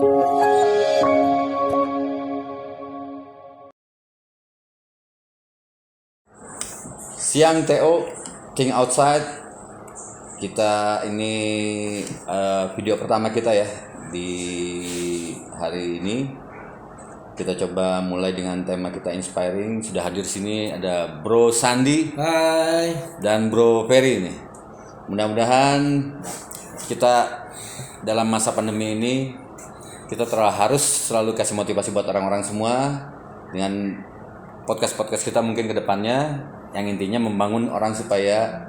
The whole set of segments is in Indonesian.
Siang TO King Outside. Kita ini video pertama kita ya di hari ini. Kita coba mulai dengan tema kita inspiring. Sudah hadir sini ada Bro Sandi. Hai. Dan Bro Ferry nih. Mudah-mudahan kita dalam masa pandemi ini kita harus selalu kasih motivasi buat orang-orang semua dengan podcast kita mungkin ke depannya, yang intinya membangun orang supaya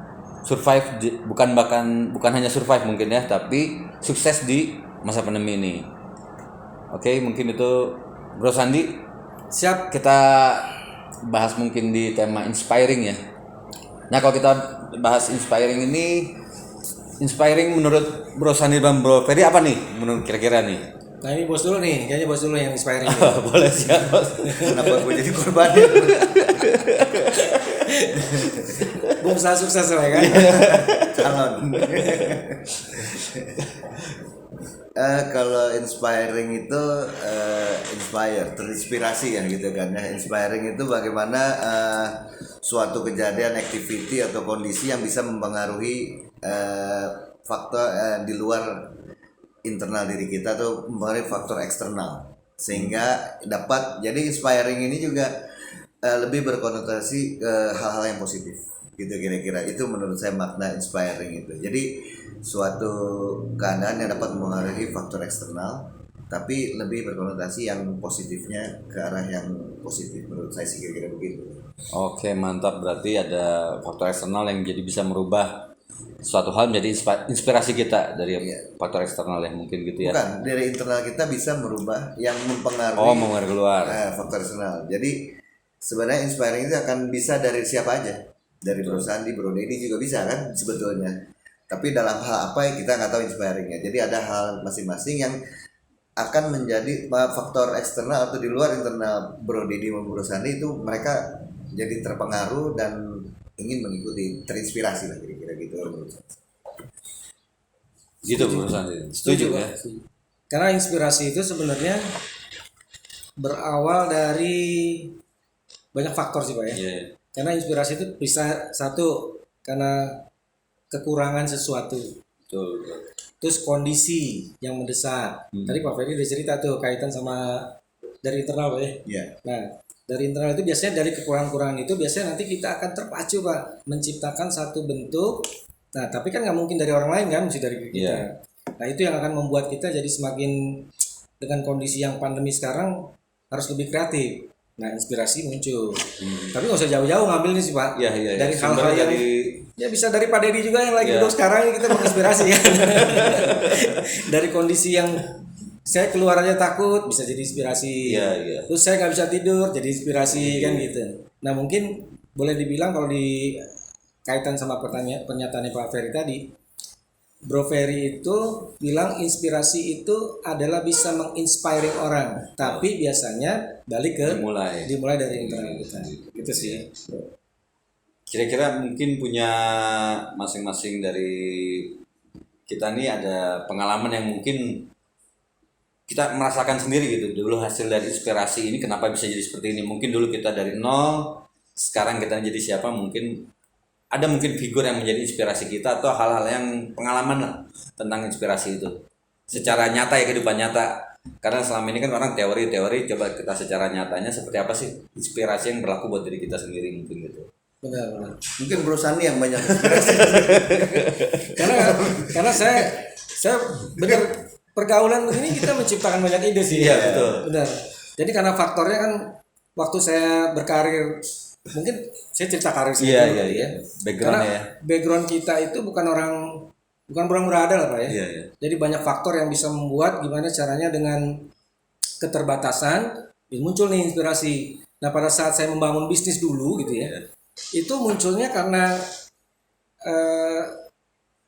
survive bukan hanya survive mungkin ya, tapi sukses di masa pandemi ini. Oke, mungkin itu Bro Sandi. Siap. Kita bahas mungkin di tema inspiring ya. Nah, kalau kita bahas inspiring ini, inspiring menurut Bro Sandi dan Bro Ferry apa nih menurut kira-kira nih? Nah ini bos dulu nih, kayaknya bos dulu yang inspiring. Boleh siap bos. Kenapa gue jadi korban? Pengusaha sukses lah kan. Calon. Kalau inspiring itu terinspirasi kan gitu kan ya. Inspiring itu bagaimana suatu kejadian, activity atau kondisi yang bisa mempengaruhi faktor di luar internal diri kita atau mempengaruhi faktor eksternal sehingga dapat. Jadi inspiring ini juga lebih berkonotasi ke hal-hal yang positif gitu kira-kira. Itu menurut saya makna inspiring itu. Jadi suatu keadaan yang dapat mempengaruhi faktor eksternal tapi lebih berkonotasi yang positifnya ke arah yang positif. Menurut saya sih kira-kira begitu. Oke, mantap. Berarti ada faktor eksternal yang jadi bisa merubah suatu hal menjadi inspirasi kita dari faktor eksternal yang mungkin gitu ya. Bukan, dari internal kita bisa merubah yang mempengaruhi. Mempengaruhi keluar. Faktor eksternal. Jadi sebenarnya inspiring itu akan bisa dari siapa aja. Dari Bro Sandi, Bro Dedi juga bisa kan sebetulnya. Tapi dalam hal apa kita nggak tahu inspiringnya. Jadi ada hal masing-masing yang akan menjadi faktor eksternal atau di luar internal Bro Dedi dan Bro Sandi itu mereka jadi terpengaruh dan ingin mengikuti, terinspirasi lah kira-kira gitu menurut saya. Gitu Bro Sandi. Setuju ya? Karena inspirasi itu sebenarnya berawal dari banyak faktor sih Pak ya. Yeah. Karena inspirasi itu bisa satu karena kekurangan sesuatu. Betul. Terus kondisi yang mendesak. Tadi Pak Ferry udah cerita tuh kaitan sama dari internal Pak ya. Yeah. Nah, dari internal itu biasanya dari kekurangan-kekurangan itu biasanya nanti kita akan terpacu Pak menciptakan satu bentuk. Nah tapi kan nggak mungkin dari orang lain kan, mesti dari kita. Nah itu yang akan membuat kita jadi semakin dengan kondisi yang pandemi sekarang harus lebih kreatif. Nah inspirasi muncul. Tapi nggak usah jauh-jauh ngambil nih sih Pak. Dari hal-hal yang ya bisa dari Pak Dedi juga yang lagi duduk sekarang kita menginspirasi ya. Dari kondisi yang saya keluar aja takut bisa jadi inspirasi. Terus saya nggak bisa tidur jadi inspirasi kan gitu. Nah mungkin boleh dibilang kalau di kaitan sama pernyataannya Pak Ferry tadi, Bro Ferry itu bilang inspirasi itu adalah bisa menginspiring orang, tapi biasanya dimulai dari internal kita. Gitu sih. Kira-kira mungkin punya masing-masing dari kita nih ada pengalaman yang mungkin kita merasakan sendiri gitu. Dulu hasil dari inspirasi ini kenapa bisa jadi seperti ini. Mungkin dulu kita dari nol, sekarang kita jadi siapa. Mungkin ada figur yang menjadi inspirasi kita atau hal-hal yang pengalaman lah tentang inspirasi itu. Secara nyata ya, kehidupan nyata. Karena selama ini kan orang teori-teori, coba kita secara nyatanya seperti apa sih inspirasi yang berlaku buat diri kita sendiri mungkin gitu. Benar. Mungkin Bro Sandi yang banyak inspirasi. karena saya benar. Pergaulan begini kita menciptakan banyak ide sih. Iya betul. Benar. Jadi karena faktornya kan waktu saya berkarir, mungkin saya cerita karir saya dulu ya. Background-nya ya. Background kita itu bukan orang berada lah Pak ya. Iya. Jadi banyak faktor yang bisa membuat gimana caranya dengan keterbatasan muncul nih inspirasi. Nah pada saat saya membangun bisnis dulu gitu ya, itu munculnya karena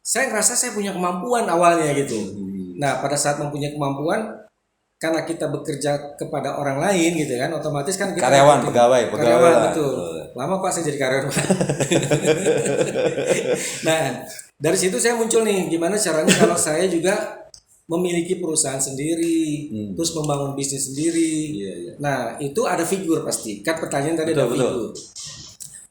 saya ngerasa saya punya kemampuan awalnya gitu. Nah pada saat mempunyai kemampuan, karena kita bekerja kepada orang lain gitu kan, otomatis kan kita pegawai betul. Lama Pak saya jadi karyawan Pak. Nah dari situ saya muncul nih gimana caranya kalau saya juga memiliki perusahaan sendiri, terus membangun bisnis sendiri. Iya, iya. Nah, itu ada figur pasti. Kan pertanyaan tadi Betul, ada betul. figur.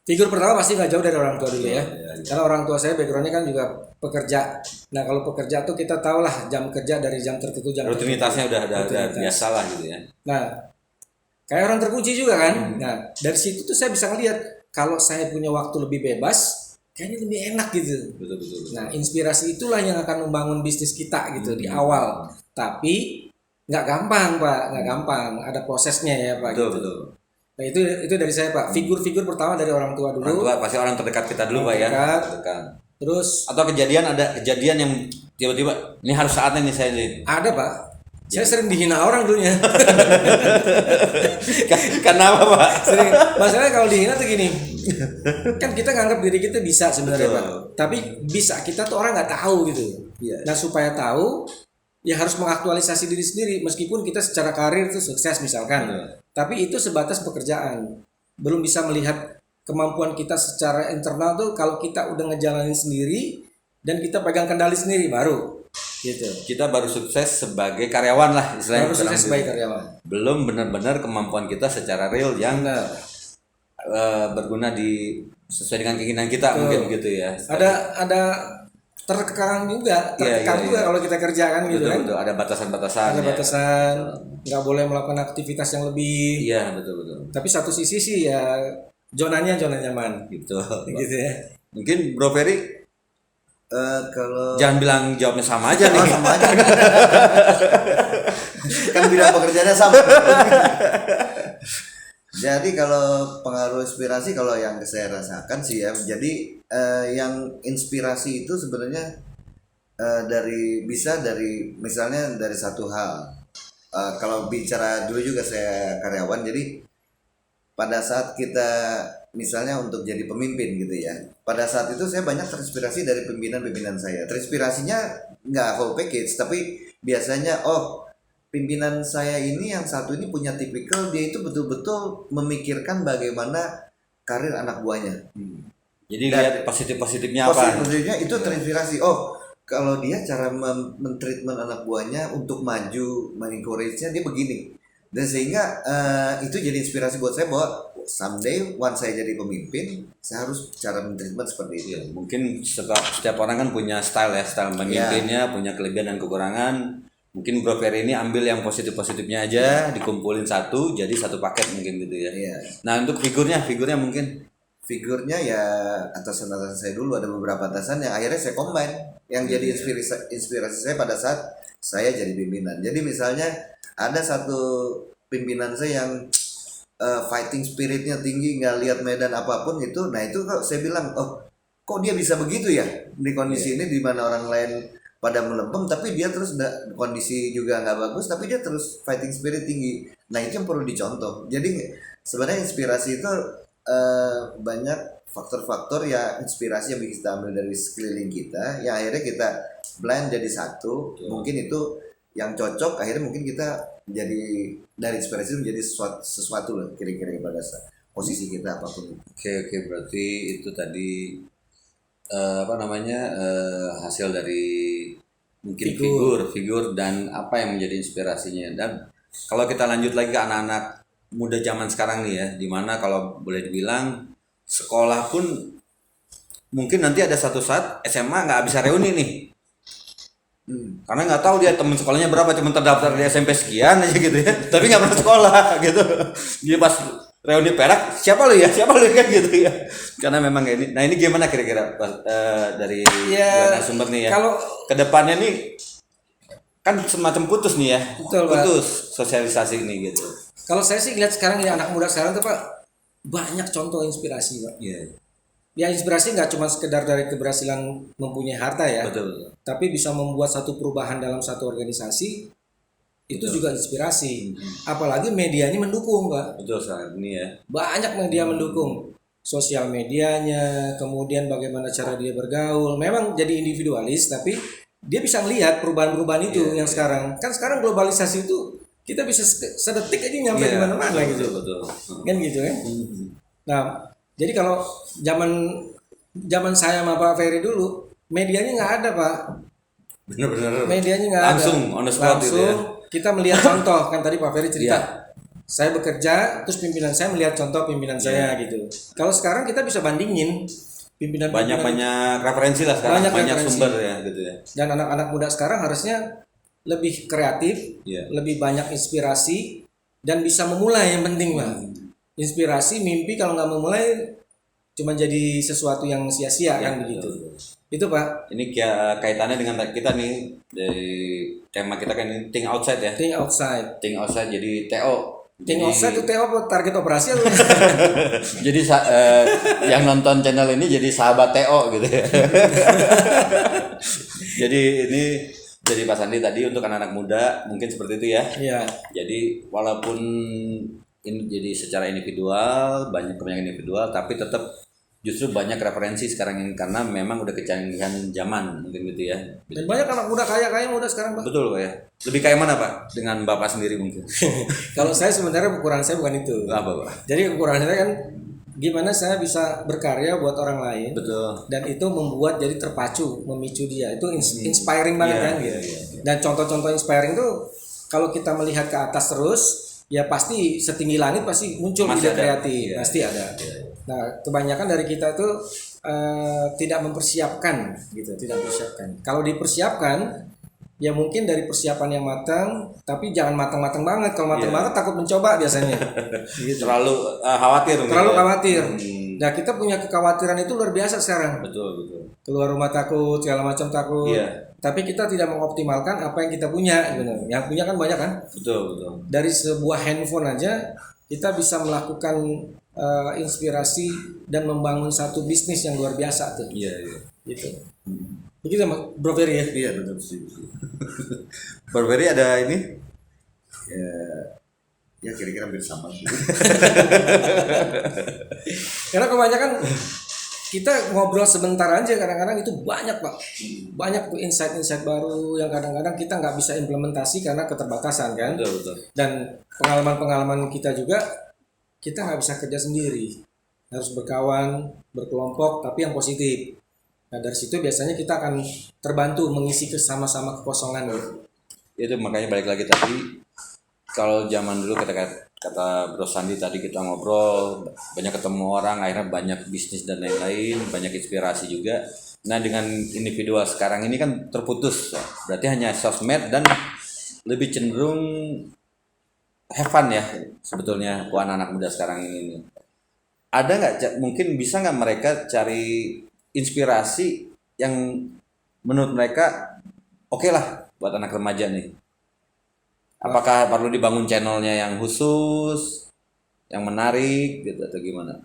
Figur pertama pasti nggak jauh dari orang tua dulu ya. Iya, iya. Karena orang tua saya backgroundnya kan juga pekerja. Nah, kalau pekerja tuh kita tahu lah jam kerja dari jam tertentu jam Rutinitasnya udah Rutinitas. biasa lah gitu ya. Nah, kayak orang terkunci juga kan. Nah, dari situ tuh saya bisa ngelihat kalau saya punya waktu lebih bebas, kayaknya lebih enak gitu. Betul, betul, betul. Nah, inspirasi itulah yang akan membangun bisnis kita gitu di awal. Tapi nggak gampang Pak, nggak gampang. Ada prosesnya ya Pak. Betul, gitu. betul. Nah itu dari saya Pak. Figur-figur pertama dari orang tua dulu. Orang tua pasti orang terdekat kita dulu Pak ya. Terdekat. Terus Atau ada kejadian yang tiba-tiba ini harus saatnya nih saya nih. ada Pak. Saya sering dihina orang dulunya. Karena apa Pak? Sering. Masalahnya kalau dihina tuh gini. Kan kita nganggap diri kita bisa sebenarnya Betul. Pak. Tapi bisa kita tuh orang nggak tahu gitu. Iya. Nah supaya tahu ya harus mengaktualisasi diri sendiri meskipun kita secara karir itu sukses misalkan. Tapi itu sebatas pekerjaan. Belum bisa melihat kemampuan kita secara internal tuh kalau kita udah ngejalanin sendiri dan kita pegang kendali sendiri baru gitu. Kita baru sukses sebagai karyawan lah istilahnya. Baru sukses sebagai karyawan. Belum benar-benar kemampuan kita secara real yang Benar. berguna sesuai dengan keinginan kita mungkin gitu ya. Ada terkekang juga, terkekang Iya, juga kalau kita kerjakan gitu Betul, kan. betul. Ada batasan-batasan. Ada ya. batasan, nggak boleh melakukan aktivitas yang lebih. Iya betul betul. Tapi satu sisi sih ya zona nyaman Gitu. gitu ya. Mungkin Bro Ferry Kalau jangan bilang jawabnya sama aja nih. sama aja kan bidang pekerjaannya sama. Jadi kalau pengaruh inspirasi kalau yang saya rasakan sih ya, jadi yang inspirasi itu sebenarnya bisa dari misalnya dari satu hal. Kalau bicara dulu juga saya karyawan, jadi pada saat kita misalnya untuk jadi pemimpin gitu ya, pada saat itu saya banyak terinspirasi dari pimpinan-pimpinan saya. Terinspirasinya nggak whole package, tapi biasanya pimpinan saya ini yang satu ini punya tipikal, dia itu betul-betul memikirkan bagaimana karir anak buahnya. Jadi Dan lihat positifnya apa? Positifnya itu terinspirasi. Kalau dia cara mentreatment anak buahnya untuk maju, mengencourage-nya dia begini. Dan sehingga itu jadi inspirasi buat saya bahwa someday once saya jadi pemimpin, saya harus cara mentreatment seperti itu. Ya, mungkin setiap orang kan punya style ya, style memimpinnya, punya kelebihan dan kekurangan. Mungkin Bro Ferry ini ambil yang positifnya aja, dikumpulin satu, jadi satu paket mungkin gitu ya. Iya. Nah untuk figurnya mungkin Figurnya ya atasan-atasan saya dulu, ada beberapa atasan yang akhirnya saya combine, yang jadi inspirasi saya pada saat saya jadi pimpinan. Jadi misalnya ada satu pimpinan saya yang fighting spiritnya tinggi, nggak lihat medan apapun itu. Nah itu kok saya bilang, kok dia bisa begitu ya di kondisi ini di mana orang lain pada melempem, tapi dia terus kondisi juga nggak bagus, tapi dia terus fighting spirit tinggi. Nah itu yang perlu dicontoh. Jadi sebenarnya inspirasi itu banyak faktor-faktor ya, inspirasi yang bisa kita ambil dari sekeliling kita, yang akhirnya kita blend jadi satu. Mungkin itu yang cocok, akhirnya mungkin kita jadi dari inspirasi menjadi sesuatu lah kira-kira pada posisi kita apapun. Oke, berarti itu tadi hasil dari mungkin figur dan apa yang menjadi inspirasinya. Dan kalau kita lanjut lagi ke anak-anak muda zaman sekarang nih ya, dimana kalau boleh dibilang sekolah pun mungkin nanti ada satu saat SMA nggak bisa reuni nih. Karena nggak tahu dia teman sekolahnya berapa, cuma terdaftar di SMP sekian aja gitu ya, tapi nggak pernah sekolah gitu. Dia pas reuni perak, siapa lu ya kan gitu ya. Karena memang ini. Nah ini gimana kira-kira dari dua narasumber nih ya? Kalau kedepannya nih kan semacam putus nih ya, Betul, Pak. putus sosialisasi ini gitu. Kalau saya sih lihat sekarang ya anak muda sekarang tuh Pak banyak contoh inspirasi Pak. Iya. Ya inspirasi nggak cuma sekedar dari keberhasilan mempunyai harta ya, Betul. tapi bisa membuat satu perubahan dalam satu organisasi itu juga inspirasi. Apalagi medianya mendukung Pak. Betul saat ini ya. Banyak media mendukung. Sosial medianya, kemudian bagaimana cara dia bergaul. Memang jadi individualis tapi dia bisa melihat perubahan-perubahan itu yang sekarang. Kan sekarang globalisasi itu kita bisa sedetik aja nyampe di mana-mana gitu. Betul. Kan gitu ya. Nah, jadi kalau zaman saya sama Pak Ferry dulu, medianya nggak ada Pak. Bener-bener medianya nggak ada. langsung on the spot gitu ya. Langsung kita melihat contoh kan tadi Pak Ferry cerita. Iya. Saya bekerja, terus pimpinan saya melihat contoh pimpinan saya gitu. Kalau sekarang kita bisa bandingin pimpinan Banyak referensi lah sekarang, Banyak banyak referensi. sumber ya gitu ya. dan anak-anak muda sekarang harusnya lebih kreatif, Iya. lebih banyak inspirasi dan bisa memulai yang penting Pak. Inspirasi, mimpi kalau nggak memulai cuma jadi sesuatu yang sia-sia Iya, kan begitu. betul. Itu Pak, Ini kaitannya dengan kita nih dari tema kita kan ini think outside ya. think outside. Think outside jadi TO. Think Jadi- outside itu apa target operasi atau? Jadi yang nonton channel ini jadi sahabat TO gitu ya. Jadi ini jadi Pak Sandi tadi untuk anak-anak muda mungkin seperti itu ya. Iya. Jadi walaupun ini jadi secara individual kebanyakan individual tapi tetap justru banyak referensi sekarang ini karena memang udah kecanggihan zaman mungkin gitu ya. Dan banyak anak muda kaya muda sekarang Pak. Betul Pak ya. Lebih kayak mana Pak dengan Bapak sendiri mungkin? Kalau saya sebenarnya ukuran saya bukan itu. Apa Pak? Jadi ukuran saya kan gimana saya bisa berkarya buat orang lain. Betul. Dan itu membuat jadi terpacu, memicu dia. Itu inspiring banget Iya, kan iya, gitu. iya. Dan contoh-contoh inspiring tuh kalau kita melihat ke atas terus, ya pasti setinggi langit pasti muncul Masih ide ada. kreatif, Iya, pasti ada. Nah, kebanyakan dari kita tuh tidak mempersiapkan gitu, tidak mempersiapkan. Kalau dipersiapkan ya mungkin dari persiapan yang matang, tapi jangan matang-matang banget. Kalau matang Iya. banget takut mencoba biasanya. Terlalu khawatir mungkin Terlalu ya. khawatir. Hmm, Nah, kita punya kekhawatiran itu luar biasa sekarang. betul. Keluar rumah takut, segala macam takut. Iya. Tapi kita tidak mengoptimalkan apa yang kita punya, benar. Yang punya kan banyak kan? Betul. Dari sebuah handphone aja kita bisa melakukan inspirasi dan membangun satu bisnis yang luar biasa tuh. Iya. Gitu. Begitu Mas Bro Ferry ya. Iya betul sih. Bro Ferry ada ini? Ya kira-kira hampir sama. Karena kebanyakan kita ngobrol sebentar aja kadang-kadang itu banyak Pak. Banyak tuh insight-insight baru yang kadang-kadang kita nggak bisa implementasi karena keterbatasan kan. Betul. Dan pengalaman-pengalaman kita juga kita nggak bisa kerja sendiri, harus berkawan, berkelompok, tapi yang positif. Nah dari situ biasanya kita akan terbantu mengisi sama-sama kekosongan. Itu makanya balik lagi tadi kalau zaman dulu kata Bro Sandi tadi kita ngobrol banyak ketemu orang akhirnya banyak bisnis dan lain-lain banyak inspirasi juga. Nah dengan individual sekarang ini kan terputus berarti hanya sosmed dan lebih cenderung have fun ya sebetulnya buat anak-anak muda sekarang ini. Ada nggak mungkin bisa nggak mereka cari inspirasi yang menurut mereka oke lah buat anak remaja nih? Apakah perlu dibangun channelnya yang khusus, yang menarik gitu atau gimana?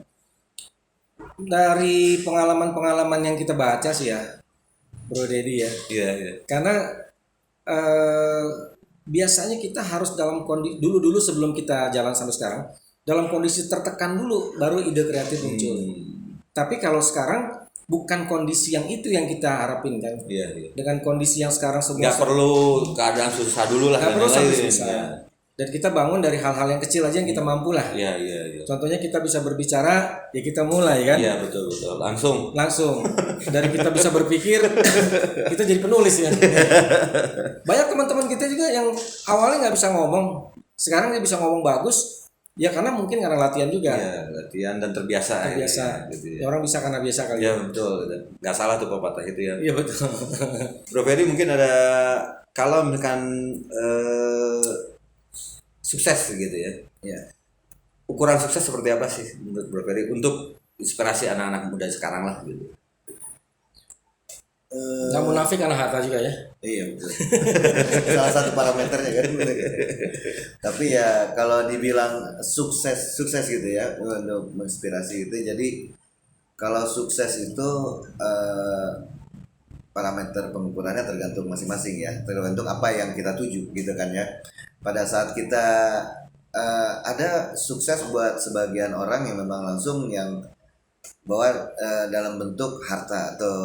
Dari pengalaman-pengalaman yang kita baca sih ya, Bro Dedi ya. Iya. Karena biasanya kita harus dalam kondisi dulu sebelum kita jalan sampai sekarang, dalam kondisi tertekan dulu baru ide kreatif muncul. Tapi kalau sekarang bukan kondisi yang itu yang kita harapin kan. Iya. Dengan kondisi yang sekarang semua Nggak perlu keadaan susah dulu lah. nggak dan perlu sampai lain-lain. susah. Ya. Dan kita bangun dari hal-hal yang kecil aja yang kita mampu lah. Iya. Contohnya kita bisa berbicara, ya kita mulai kan. Iya betul. Langsung dari kita bisa berpikir kita jadi penulis ya. Banyak teman-teman kita juga yang awalnya nggak bisa ngomong, sekarang dia bisa ngomong bagus. Ya karena mungkin karena latihan juga. Iya latihan dan terbiasa. Terbiasa. Gitu Ya, orang bisa karena biasa kali. Iya betul. Nggak salah tuh pepatah itu ya. Iya betul. Bro Ferry mungkin ada kalau misalkan sukses gitu ya. Ya. Ukuran sukses seperti apa sih menurut Bro Ferry untuk inspirasi anak-anak muda sekarang lah gitu. Nggak munafik anak harta juga ya. Iya betul. Salah satu parameternya kan. Tapi ya kalau dibilang sukses gitu ya untuk menginspirasi itu, jadi kalau sukses itu parameter pengukurannya tergantung masing-masing ya, tergantung apa yang kita tuju gitu kan ya. Pada saat kita ada sukses buat sebagian orang yang memang langsung yang bahwa dalam bentuk harta atau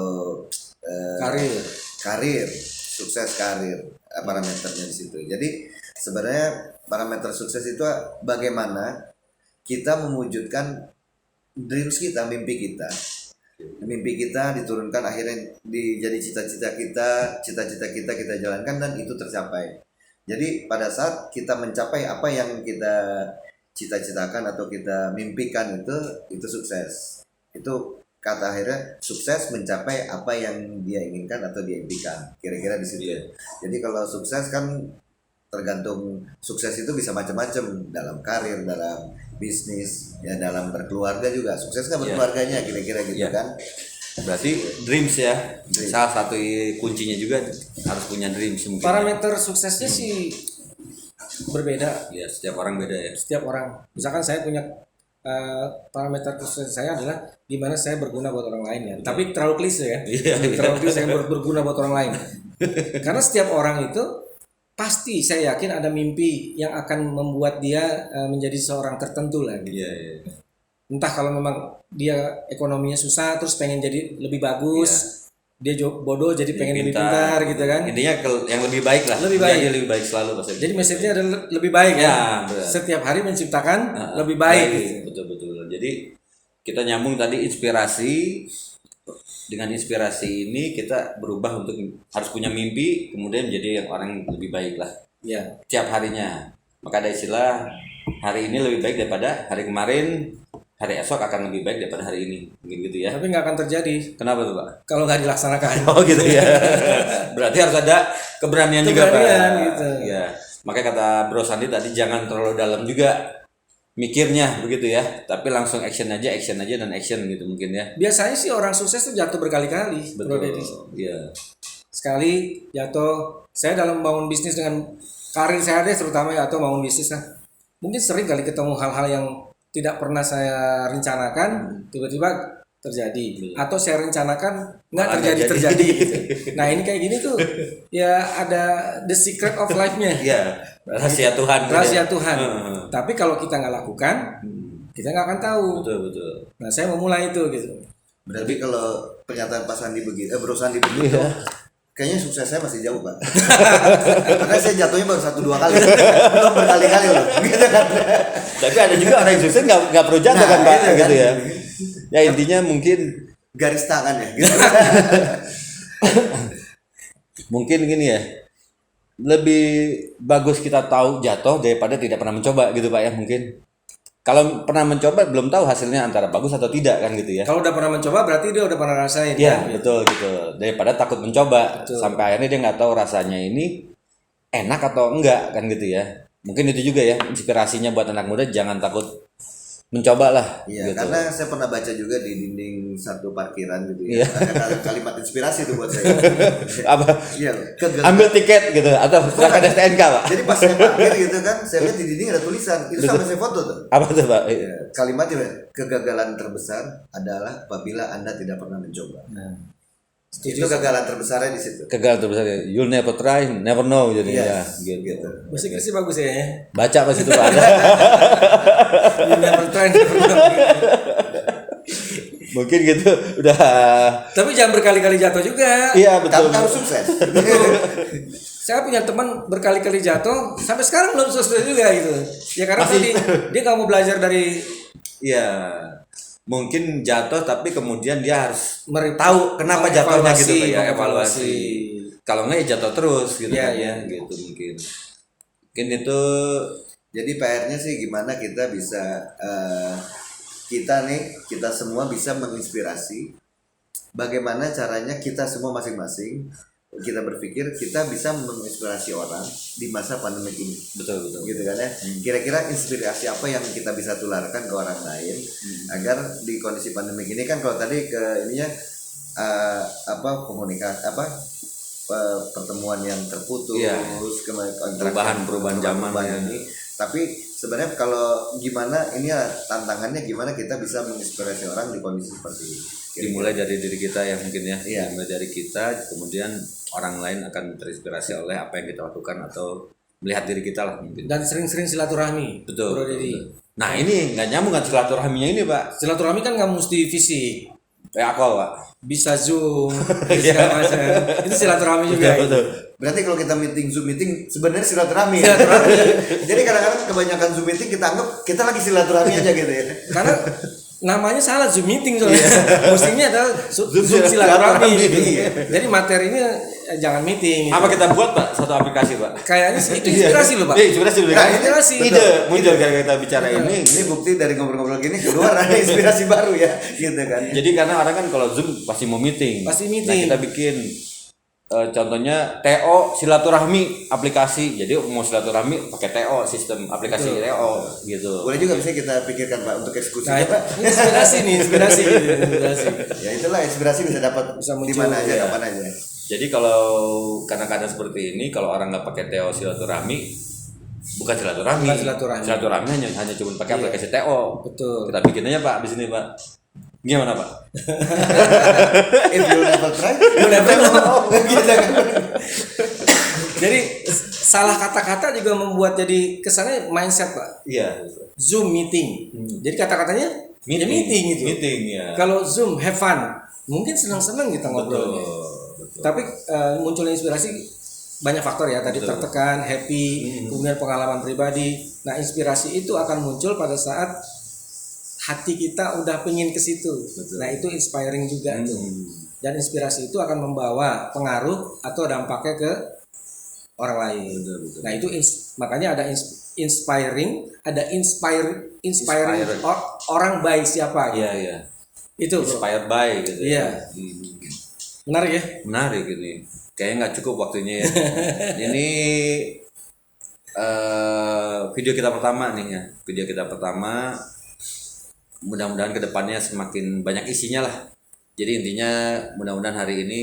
karir, sukses karir, parameternya di situ. Jadi sebenarnya parameter sukses itu bagaimana kita mewujudkan dreams kita, mimpi kita Mimpi kita diturunkan akhirnya jadi cita-cita kita kita jalankan dan itu tercapai. Jadi pada saat kita mencapai apa yang kita cita-citakan atau kita mimpikan itu sukses. Itu kata akhirnya sukses mencapai apa yang dia inginkan atau dia impikan. Kira-kira di situ. Jadi kalau sukses kan tergantung, sukses itu bisa macam-macam, dalam karir, dalam bisnis, ya dalam berkeluarga juga. Sukses kan berkeluarganya kira-kira gitu kan. Berarti dreams ya. Salah satu kuncinya juga harus punya dreams mungkin. Parameter suksesnya sih berbeda. Ya, setiap orang beda ya. Setiap orang. Misalkan saya punya parameter sukses saya adalah gimana saya berguna buat orang lain ya. Tapi terlalu klise ya. Terlalu klise saya berguna buat orang lain. Karena setiap orang itu pasti saya yakin ada mimpi yang akan membuat dia menjadi seorang tertentu lah gitu. Entah kalau memang dia ekonominya susah terus pengen jadi lebih bagus, dia bodoh jadi pengen lebih pintar gitu kan. Intinya yang lebih baik lah. Lebih baik. Dia lebih baik selalu pasti. Jadi message-nya adalah lebih baik ya. Setiap hari menciptakan lebih baik. Gitu. Betul. Jadi kita nyambung tadi inspirasi. Dengan inspirasi ini kita berubah untuk harus punya mimpi, kemudian menjadi orang yang lebih baik lah. Ya. Tiap harinya. Maka ada istilah hari ini lebih baik daripada hari kemarin, hari esok akan lebih baik daripada hari ini, mungkin gitu ya. Tapi nggak akan terjadi. Kenapa tuh Pak? Kalau nggak dilaksanakan. Oh gitu ya. Berarti harus ada keberanian juga Pak. Gitu. Ya. Makanya kata Bro Sandi tadi jangan terlalu dalam juga mikirnya begitu ya, tapi langsung action aja dan action gitu mungkin ya. Biasanya sih orang sukses tuh jatuh berkali-kali. Betul. Iya. Sekali jatuh. Saya dalam membangun bisnis dengan karir saya deh terutama ya, atau bangun bisnis lah. Mungkin sering kali ketemu hal-hal yang tidak pernah saya rencanakan, tiba-tiba terjadi. Atau saya rencanakan nggak terjadi. Gitu. Nah ini kayak gini tuh ya ada the secret of life-nya. Iya. Rahasia Tuhan. Rahasia Tuhan. Tapi kalau kita nggak lakukan, kita nggak akan tahu. Betul. Nah saya memulai itu gitu. Berarti kalau pernyataan Pak Sandi begitu, Bro Sandi begitu, kayaknya sukses saya masih jauh Pak. Karena saya jatuhnya baru 1-2 kali, belum berkali-kali loh. Gitu kan. Tapi ada juga orang yang sukses nggak perlu jatuh kan Pak, gitu ya. Ya intinya mungkin garis tangan ya. Gitu. Mungkin gini ya. Lebih bagus kita tahu jatuh daripada tidak pernah mencoba gitu Pak ya mungkin. Kalau pernah mencoba belum tahu hasilnya antara bagus atau tidak kan gitu ya. Kalau udah pernah mencoba berarti dia udah pernah rasain. Iya kan? Betul gitu. Daripada takut mencoba sampai akhirnya dia nggak tahu rasanya ini enak atau enggak kan gitu ya. Mungkin itu juga ya inspirasinya buat anak muda, jangan takut mencoba lah. Iya, gitu. karena saya pernah baca juga di dinding satu parkiran gitu ya. Ada kalimat inspirasi itu buat saya. Apa? Iya, ambil tiket gitu atau silakan STNK Pak. Jadi pas saya parkir gitu kan, saya lihat di dinding ada tulisan. Itu sampai saya foto tuh. Apa tuh Pak? Kalimatnya kegagalan terbesar adalah apabila Anda tidak pernah mencoba. Itu kegagalan terbesarnya di situ. Kegagalan terbesar ya. You'll never try, never know jadi ya gitu. Bahasa Inggrisnya bagus ya. Baca pas itu Pak. You never try, never know. Mungkin gitu udah. Tapi jangan berkali-kali jatuh juga. Iya betul. Harus sukses. Saya punya teman berkali-kali jatuh sampai sekarang belum sukses juga gitu. Ya karena tadi dia nggak mau belajar dari. Iya. Mungkin jatuh tapi kemudian dia harus tahu kenapa jatuhnya gitu ya, evaluasi. Kalau enggak ya jatuh terus gitu kan ya gitu mungkin. Mungkin itu jadi PR-nya sih gimana kita bisa kita semua bisa menginspirasi bagaimana caranya kita semua masing-masing kita berpikir kita bisa menginspirasi orang di masa pandemi ini. Betul. Gitu kan ya. Kira-kira inspirasi apa yang kita bisa tularkan ke orang lain agar di kondisi pandemi ini kan kalau tadi ke ininya komunikasi pertemuan yang terputus, perubahan zaman ini. Tapi sebenarnya kalau gimana ini ya tantangannya gimana kita bisa menginspirasi orang di kondisi seperti ini. Dimulai dari diri kita ya mungkin ya. Dimulai dari kita, kemudian orang lain akan terinspirasi oleh apa yang kita lakukan atau melihat diri kita lah mungkin. Dan sering-sering silaturahmi. Betul. Nah ini nggak nyambung kan silaturahminya ini Pak. Silaturahmi kan nggak mesti fisik. Kayak aku Pak. Bisa Zoom, segala macam. Itu silaturahmi juga. Betul. Berarti kalau kita Zoom meeting sebenarnya silaturahmi. Jadi kadang-kadang kebanyakan Zoom meeting kita anggap kita lagi silaturahmi aja gitu ya. Karena namanya salah, Zoom meeting soalnya. Mestinya adalah Zoom silaturahmi gitu. Jadi materinya jangan meeting gitu. Apa kita buat Pak satu aplikasi Pak? Kayaknya sih itu inspirasi loh Pak. Inspirasi dulu. Nah, inspirasi. Ide muncul gara-gara kita bicara ini. Ini bukti dari ngobrol-ngobrol gini keluar ada inspirasi baru ya, gitu kan. Jadi karena orang kan kalau Zoom pasti mau meeting. Pasti Nah, meeting. kita bikin contohnya TO silaturahmi aplikasi. Jadi mau silaturahmi pakai TO sistem aplikasi TO gitu. Boleh juga bisa kita pikirkan Pak untuk eksekusi. Nah, Pak. ini inspirasi nih, inspirasi. Ya itulah inspirasi bisa dapat Bisa di muncul, mana aja, ya. kapan aja. Jadi kalau kadang-kadang seperti ini kalau orang nggak pakai TO silaturahmi bukan silaturahmi. Bukan silaturahmi. Silaturahmi hanya cuma pakai aplikasi TO. Betul. Kita bikin aja Pak di sini Pak. Gimana Pak? If you never try, you never know. Gitu kan. Jadi salah kata-kata juga membuat jadi kesannya mindset Pak. Iya. Zoom meeting. Jadi kata-katanya ya meeting gitu. Meeting ya. Kalau Zoom have fun, mungkin senang-senang kita ngobrolnya. Betul. Tapi munculnya inspirasi banyak faktor ya. Tadi tertekan, happy, kemudian pengalaman pribadi. Nah, inspirasi itu akan muncul pada saat hati kita udah pengen ke situ. Nah, itu inspiring juga tuh. Dan inspirasi itu akan membawa pengaruh atau dampaknya ke orang lain. Nah, itu makanya ada inspiring, ada inspiring orang by siapa gitu. Iya, iya. Itu bro. Inspired by gitu. Iya. Menarik ya? Menarik ini. Kayaknya nggak cukup waktunya ya. Ini video kita pertama nih ya. Video kita pertama. Mudah-mudahan kedepannya semakin banyak isinya lah. Jadi intinya mudah-mudahan hari ini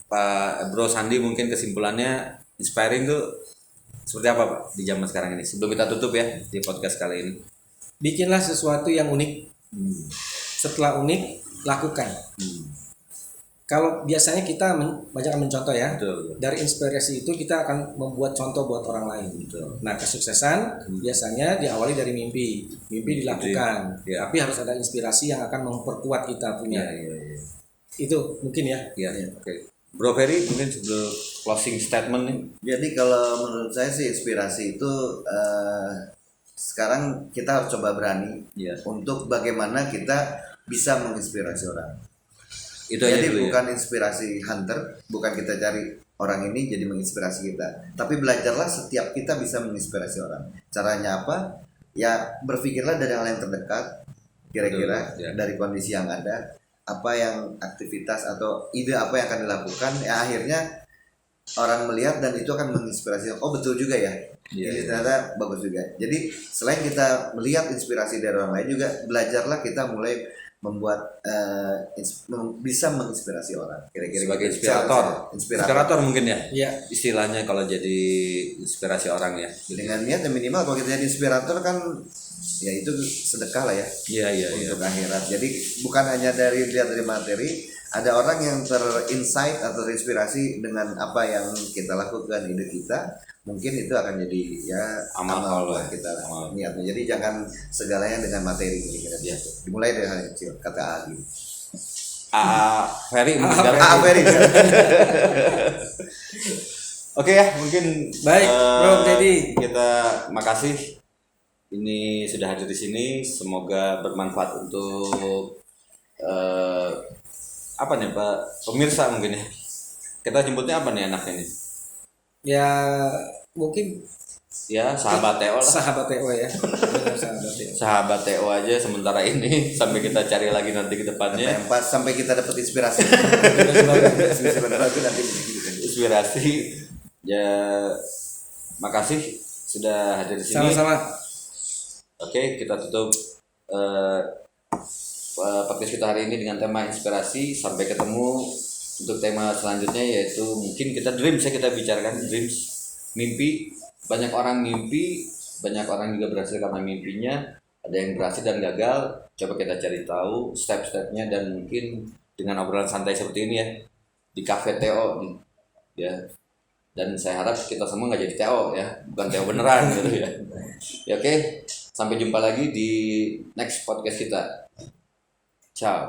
Pak Bro Sandi mungkin kesimpulannya inspiring tuh seperti apa Pak di zaman sekarang ini? Sebelum kita tutup ya di podcast kali ini. Bikinlah sesuatu yang unik. Setelah unik, lakukan. Kalau biasanya kita banyak mencontoh ya. Betul. Dari inspirasi itu kita akan membuat contoh buat orang lain. Betul. Nah, kesuksesan biasanya diawali dari mimpi. Mimpi dilakukan. Ya. Tapi harus ada inspirasi yang akan memperkuat kita punya. Iya. Itu mungkin ya. Iya. Oke. Bro Ferry mungkin sebelum closing statement nih. Jadi kalau menurut saya sih inspirasi itu sekarang kita harus coba berani untuk bagaimana kita bisa menginspirasi orang. Itu aja Jadi dulu bukan inspirasi hunter, bukan kita cari orang ini jadi menginspirasi kita, tapi belajarlah setiap kita bisa menginspirasi orang. Caranya apa? Ya berpikirlah dari hal yang terdekat, kira-kira dari kondisi yang ada, apa yang aktivitas atau ide apa yang akan dilakukan, ya akhirnya orang melihat dan itu akan menginspirasi. Oh betul juga ya. Jadi ternyata bagus juga. Jadi selain kita melihat inspirasi dari orang lain juga belajarlah kita mulai membuat bisa menginspirasi orang. Kira-kira sebagai gitu. inspirator mungkin ya. Iya. Istilahnya kalau jadi inspirasi orang ya. Dengan niat yang minimal kalau kita jadi inspirator kan ya itu sedekah lah ya. Iya. Untuk akhirat. Jadi bukan hanya dari lihat dari materi, ada orang yang terinsight atau terinspirasi dengan apa yang kita lakukan, ide kita, mungkin itu akan jadi ya amal buat kita niatnya. Jadi jangan segalanya dengan materi kira-kira. Dimulai dari hal yang kecil, kata Adi. Ferry Ferry. Oke ya, mungkin Baik, Bro Teddy. Kita makasih ini sudah hadir di sini. Semoga bermanfaat untuk apa nih Pak pemirsa mungkin ya. Kita jemputnya apa nih enaknya nih? Ya mungkin Ya sahabat TO lah. sahabat TO ya. Benar, sahabat TO. Sahabat TO aja sementara ini sampai kita cari lagi nanti ke depannya. Sampai kita dapat inspirasi. Inspirasi. Ya makasih sudah hadir di sini. Sama-sama. Oke, kita tutup podcast kita hari ini dengan tema inspirasi. Sampai ketemu untuk tema selanjutnya yaitu mungkin kita dreams ya, kita bicarakan dreams, mimpi. Banyak orang mimpi, banyak orang juga berhasil karena mimpinya. Ada yang berhasil dan gagal. Coba kita cari tahu step-stepnya dan mungkin dengan obrolan santai seperti ini ya di Cafe TO ya. Dan saya harap kita semua nggak jadi TO ya, bukan TO beneran gitu ya. Ya oke, sampai jumpa lagi di next podcast kita. Ciao.